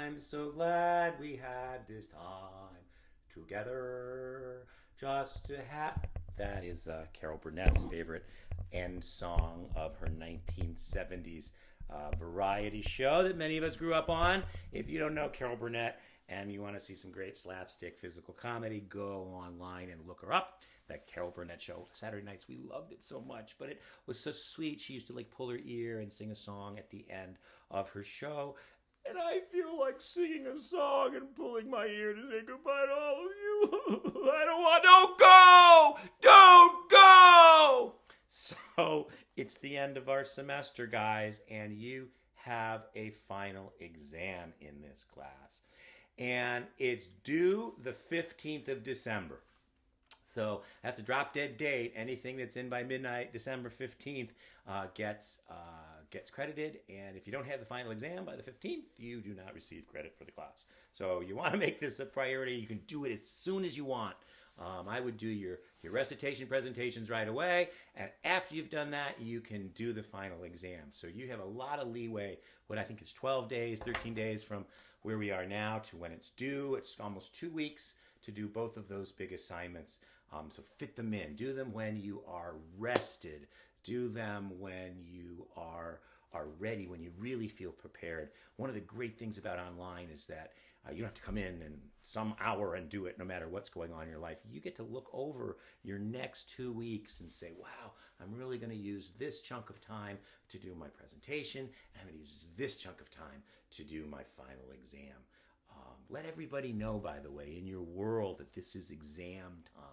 I'm so glad we had this time together just to have. That is Carol Burnett's favorite end song of her 1970s variety show that many of us grew up on. If you don't know Carol Burnett and you want to see some great slapstick physical comedy, go online and look her up. That Carol Burnett show, Saturday nights, we loved it so much, but it was so sweet. She used to like pull her ear and sing a song at the end of her show. And I feel like singing a song and pulling my ear to say goodbye to all of you. Don't go! So it's the end of our semester, guys, and you have a final exam in this class. And it's due the 15th of December. So that's a drop dead date. Anything that's in by midnight, December 15th, gets credited. And if you don't have the final exam by the 15th, you do not receive credit for the class. So you want to make this a priority. You can do it as soon as you want. I would do your recitation presentations right away. And after you've done that, you can do the final exam. So you have a lot of leeway. What I think is 12 days, 13 days from where we are now to when it's due. It's almost 2 weeks to do both of those big assignments. So fit them in. Do them when you are rested. Do them when you are ready, when you really feel prepared. One of the great things about online is that you don't have to come in some hour and do it no matter what's going on in your life. You get to look over your next 2 weeks and say, wow, I'm really going to use this chunk of time to do my presentation, and I'm going to use this chunk of time to do my final exam. Let everybody know, by the way, in your world that this is exam time.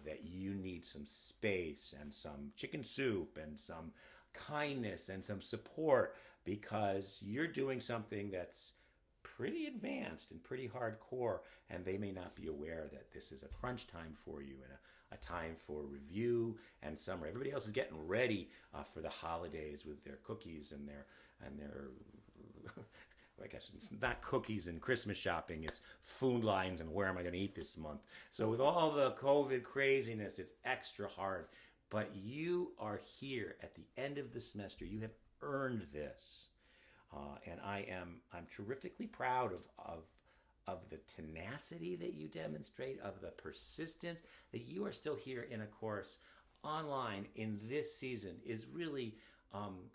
That you need some space and some chicken soup and some kindness and some support because you're doing something that's pretty advanced and pretty hardcore, and they may not be aware that this is a crunch time for you and a time for review and summer. Everybody else is getting ready for the holidays with their cookies and their I guess it's not cookies and Christmas shopping, it's food lines and where am I going to eat this month. So with all the COVID craziness, it's extra hard. But you are here at the end of the semester. You have earned this. And I'm terrifically proud of the tenacity that you demonstrate, of the persistence, that you are still here in a course online in this season is really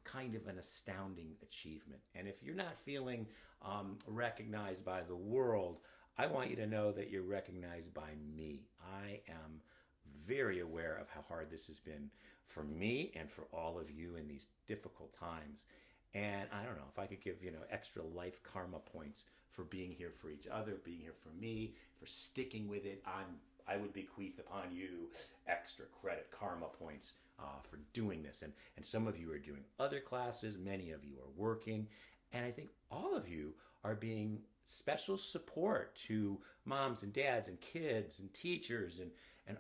kind of an astounding achievement. And if you're not feeling recognized by the world, I want you to know that you're recognized by me. I am very aware of how hard this has been for me and for all of you in these difficult times. And I don't know if I could give, extra life karma points for being here for each other, being here for me, for sticking with it. I would bequeath upon you extra credit karma points for doing this. And some of you are doing other classes. Many of you are working. And I think all of you are being special support to moms and dads and kids and teachers and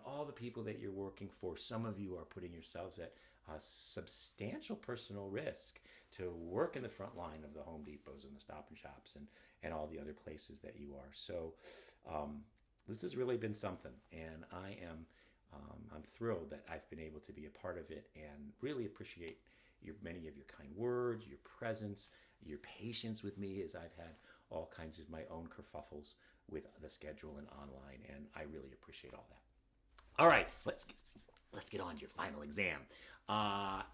all the people that you're working for. Some of you are putting yourselves at substantial personal risk to work in the front line of the Home Depots and the Stop and Shops and all the other places that you are. So this has really been something, and I'm thrilled that I've been able to be a part of it and really appreciate many of your kind words, your presence, your patience with me as I've had all kinds of my own kerfuffles with the schedule and online, and I really appreciate all that. All right, let's get on to your final exam.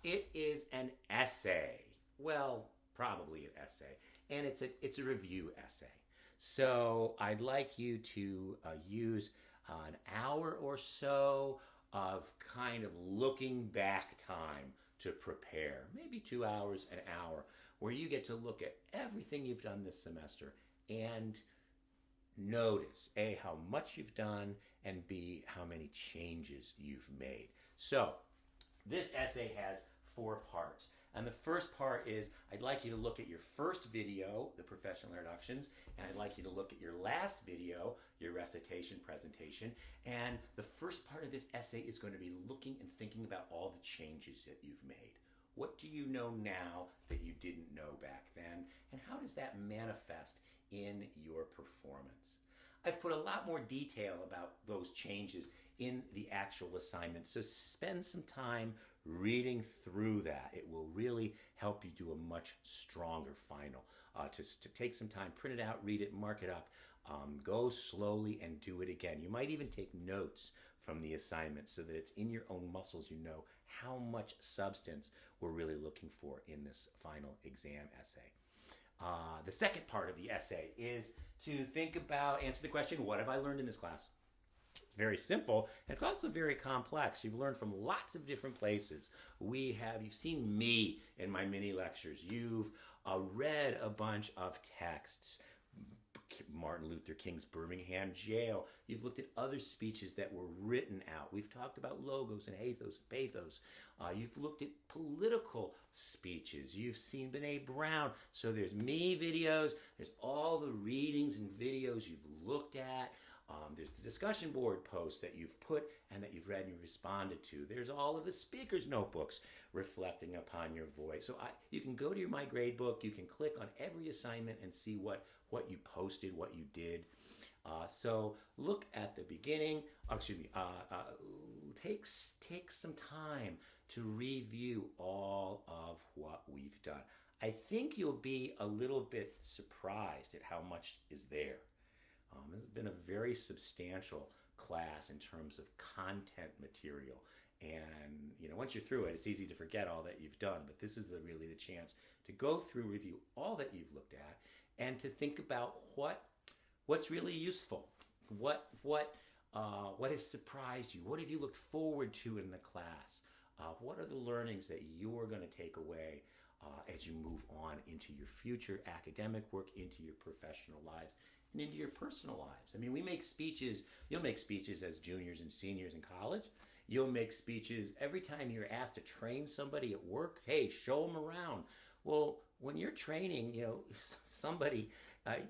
It is an essay. Well, probably an essay, and it's a review essay. So I'd like you to use an hour or so of kind of looking back time to prepare, maybe 2 hours, an hour, where you get to look at everything you've done this semester and notice, A, how much you've done, and B, how many changes you've made. So this essay has 4 parts. And the first part is I'd like you to look at your first video, the professional introductions, and I'd like you to look at your last video, your recitation presentation. And the first part of this essay is going to be looking and thinking about all the changes that you've made. What do you know now that you didn't know back then? And how does that manifest in your performance? I've put a lot more detail about those changes in the actual assignment, so spend some time reading through that, it will really help you do a much stronger final. To take some time, print it out, read it, mark it up, go slowly and do it again. You might even take notes from the assignment so that it's in your own muscles. You know how much substance we're really looking for in this final exam essay. The second part of the essay is to think about, answer the question, what have I learned in this class? It's very simple. It's also very complex. You've learned from lots of different places. You've seen me in my mini lectures. You've read a bunch of texts. Martin Luther King's Birmingham jail. You've looked at other speeches that were written out. We've talked about logos and pathos. You've looked at political speeches. You've seen Brene Brown. So there's me videos. There's all the readings and videos you've looked at. There's the discussion board posts that you've put and that you've read and you responded to. There's all of the speaker's notebooks reflecting upon your voice. So you can go to your My Grade Book. You can click on every assignment and see what you posted, what you did. So look at the beginning. Take some time to review all of what we've done. I think you'll be a little bit surprised at how much is there. It's been a very substantial class in terms of content material. And, once you're through it, it's easy to forget all that you've done. But this is really the chance to go through, review all that you've looked at, and to think about what's really useful. What has surprised you? What have you looked forward to in the class? What are the learnings that you're going to take away as you move on into your future academic work, into your professional lives, and into your personal lives? I mean, we make speeches. You'll make speeches as juniors and seniors in college. You'll make speeches every time you're asked to train somebody at work. Hey, show them around. Well, when you're training, somebody,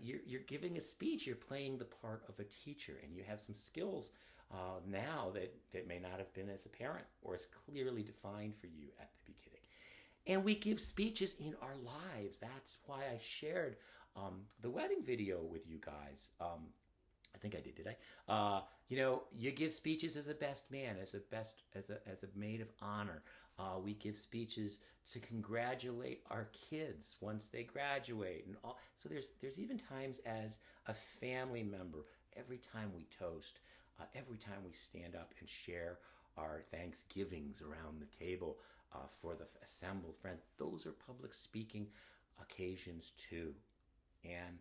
you're giving a speech. You're playing the part of a teacher, and you have some skills now that may not have been as apparent or as clearly defined for you at the beginning. And we give speeches in our lives. That's why I shared the wedding video with you guys. I think I did I? You give speeches as a best man, as a maid of honor. We give speeches to congratulate our kids once they graduate, and all. So there's even times as a family member. Every time we toast, every time we stand up and share our Thanksgivings around the table for the assembled friends, those are public speaking occasions too. And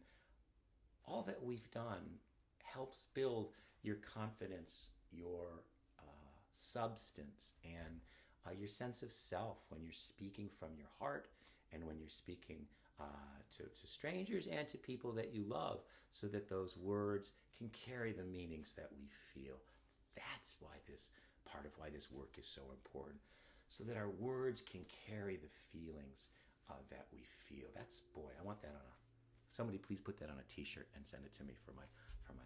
all that we've done helps build your confidence, your substance, and your sense of self when you're speaking from your heart and when you're speaking to strangers and to people that you love, so that those words can carry the meanings that we feel. That's why this work is so important, so that our words can carry the feelings that we feel. I want that on somebody please put that on a t-shirt and send it to me for my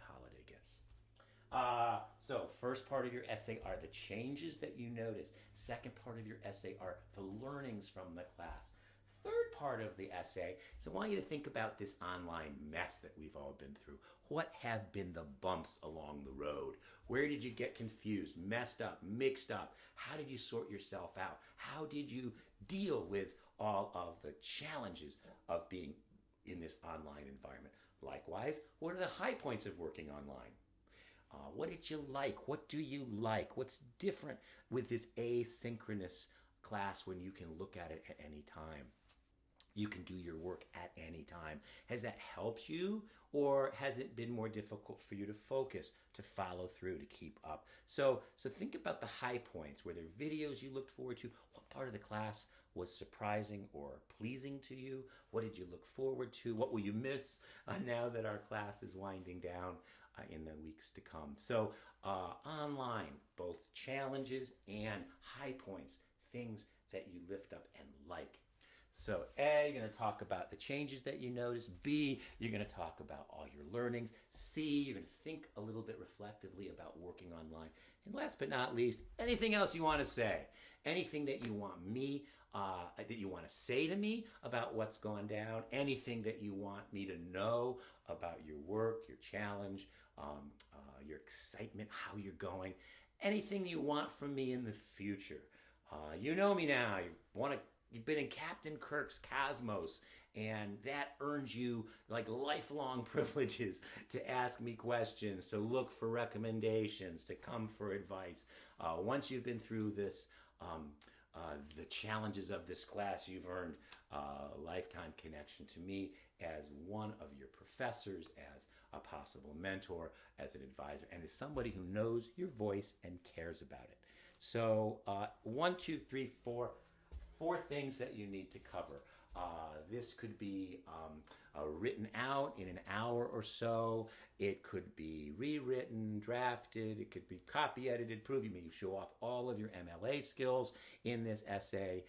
holiday gifts. So first part of your essay are the changes that you notice. Second part of your essay are the learnings from the class. Third part of the essay is I want you to think about this online mess that we've all been through. What have been the bumps along the road? Where did you get confused, messed up, mixed up? How did you sort yourself out? How did you deal with all of the challenges of being in this online environment? Likewise, what are the high points of working online? What did you like? What do you like? What's different with this asynchronous class when you can look at it at any time? You can do your work at any time. Has that helped you, or has it been more difficult for you to focus, to follow through, to keep up? So think about the high points. Were there videos you looked forward to? What part of the class was surprising or pleasing to you? What did you look forward to? What will you miss now that our class is winding down in the weeks to come? So online, both challenges and high points, things that you lift up and like. So A, you're going to talk about the changes that you notice. B, you're going to talk about all your learnings. C, you're going to think a little bit reflectively about working online. And last but not least, anything else you want to say. Anything that you want me, that you want to say to me about what's gone down. Anything that you want me to know about your work, your challenge, your excitement, how you're going. Anything you want from me in the future. You know me now. You've been in Captain Kirk's Cosmos, and that earns you like lifelong privileges to ask me questions, to look for recommendations, to come for advice. Once you've been through this, the challenges of this class, you've earned a lifetime connection to me as one of your professors, as a possible mentor, as an advisor, and as somebody who knows your voice and cares about it. So, one, two, three, four things that you need to cover. This could be written out in an hour or so. It could be rewritten, drafted. It could be copy edited, proving you show off all of your MLA skills in this essay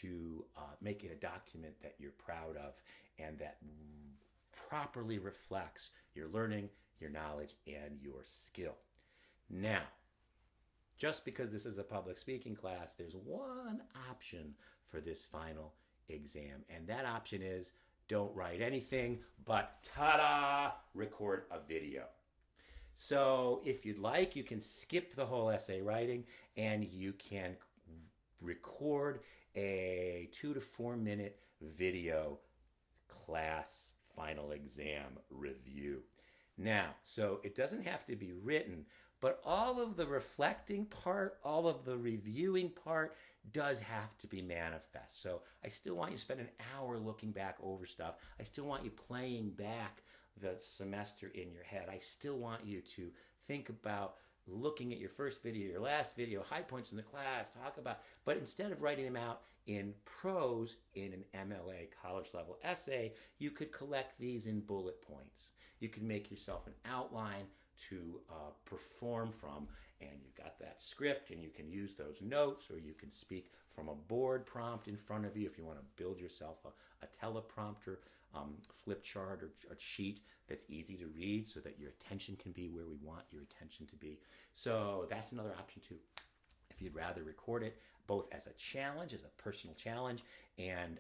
to make it a document that you're proud of and that properly reflects your learning, your knowledge, and your skill. Now, just because this is a public speaking class, there's one option for this final exam, and that option is don't write anything, but ta-da, record a video. So if you'd like, you can skip the whole essay writing and you can record a 2 to 4 minute video class final exam review. Now, so it doesn't have to be written, but all of the reflecting part, all of the reviewing part does have to be manifest. So I still want you to spend an hour looking back over stuff. I still want you playing back the semester in your head. I still want you to think about looking at your first video, your last video, high points in the class, talk about, but instead of writing them out in prose in an MLA college level essay, you could collect these in bullet points. You can make yourself an outline to perform from, and you've got that script and you can use those notes, or you can speak from a board prompt in front of you if you want to build yourself a teleprompter, flip chart or sheet that's easy to read so that your attention can be where we want your attention to be. So that's another option too. If you'd rather record it both as a challenge, as a personal challenge, and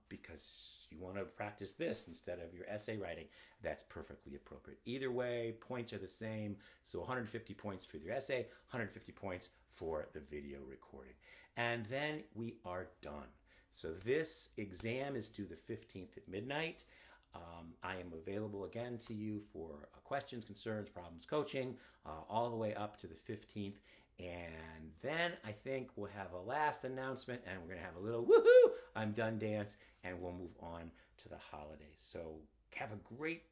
because you want to practice this instead of your essay writing, that's perfectly appropriate. Either way, points are the same. So 150 points for your essay, 150 points for the video recording. And then we are done. So this exam is due the 15th at midnight. I am available again to you for questions, concerns, problems, coaching, all the way up to the 15th. And then I think we'll have a last announcement, and we're going to have a little woohoo, I'm done dance, and we'll move on to the holidays. So have a great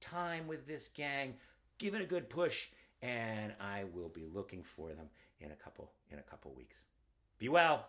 time with this gang. Give it a good push, and I will be looking for them in a couple weeks. Be well.